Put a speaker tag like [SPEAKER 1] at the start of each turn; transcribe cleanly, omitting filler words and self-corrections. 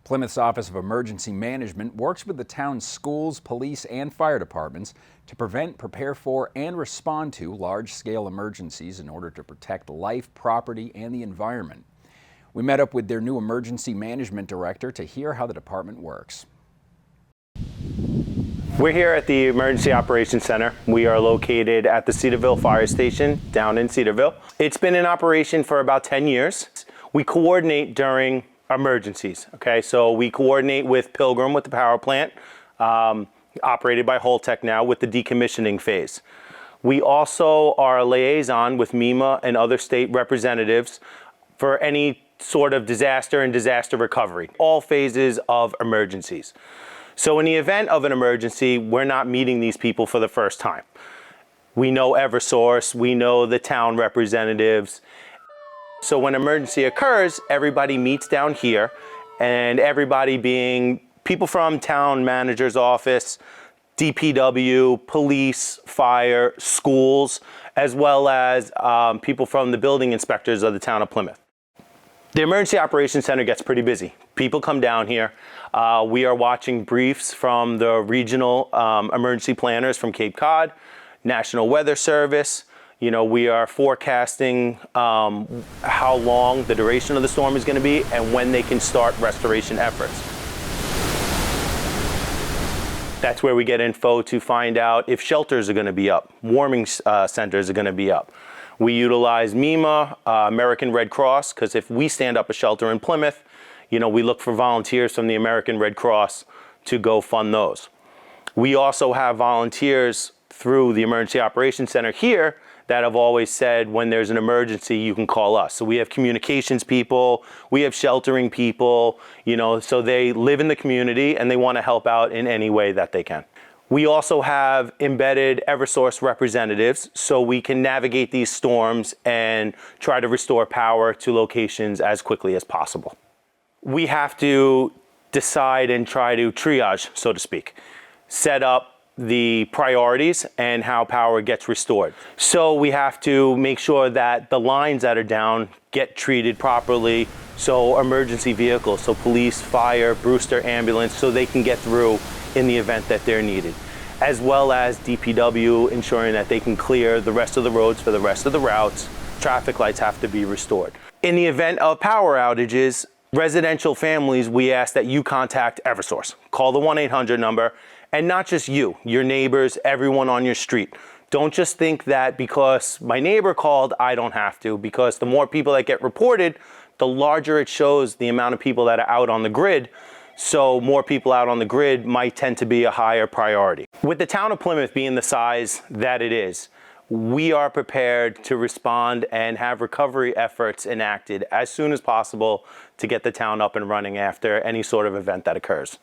[SPEAKER 1] Plymouth's Office of Emergency Management works with the town's schools, police, and fire departments to prevent, prepare for, and respond to large-scale emergencies in order to protect life, property, and the environment. We met up with their new emergency management director to hear how the department works.
[SPEAKER 2] We're here at the Emergency Operations Center. We are located at the Cedarville Fire Station down in Cedarville. It's been in operation for about 10 years. We coordinate during emergencies, okay? So we coordinate with Pilgrim with the power plant, operated by Holtec now, with the decommissioning phase. We also are a liaison with MEMA and other state representatives for any sort of disaster and disaster recovery, all phases of emergencies. So in the event of an emergency, we're not meeting these people for the first time. We know Eversource, we know the town representatives. So when emergency occurs, everybody meets down here, and everybody being people from town manager's office, DPW, police, fire, schools, as well as people from the building inspectors of the town of Plymouth. The Emergency Operations Center gets pretty busy. People come down here. We are watching briefs from the regional emergency planners from Cape Cod, National Weather Service. You know, we are forecasting how long the duration of the storm is going to be and when they can start restoration efforts. That's where we get info to find out if shelters are going to be up, warming centers are going to be up. We utilize MEMA, American Red Cross, because if we stand up a shelter in Plymouth, you know, we look for volunteers from the American Red Cross to go fund those. We also have volunteers through the Emergency Operations Center here that have always said when there's an emergency, you can call us. So we have communications people, we have sheltering people, you know, so they live in the community and they want to help out in any way that they can. We also have embedded Eversource representatives so we can navigate these storms and try to restore power to locations as quickly as possible. We have to decide and try to triage, so to speak, set up the priorities and how power gets restored. So we have to make sure that the lines that are down get treated properly, so emergency vehicles, so police, fire, Brewster ambulance, so they can get through in the event that they're needed, as well as DPW ensuring that they can clear the rest of the roads for the rest of the routes. Traffic lights have to be restored. In the event of power outages, residential families, we ask that you contact Eversource. Call the 1-800 number, and not just you, your neighbors, everyone on your street. Don't just think that because my neighbor called, I don't have to, because the more people that get reported, the larger it shows the amount of people that are out on the grid. So more people out on the grid might tend to be a higher priority. With the town of Plymouth being the size that it is, we are prepared to respond and have recovery efforts enacted as soon as possible to get the town up and running after any sort of event that occurs.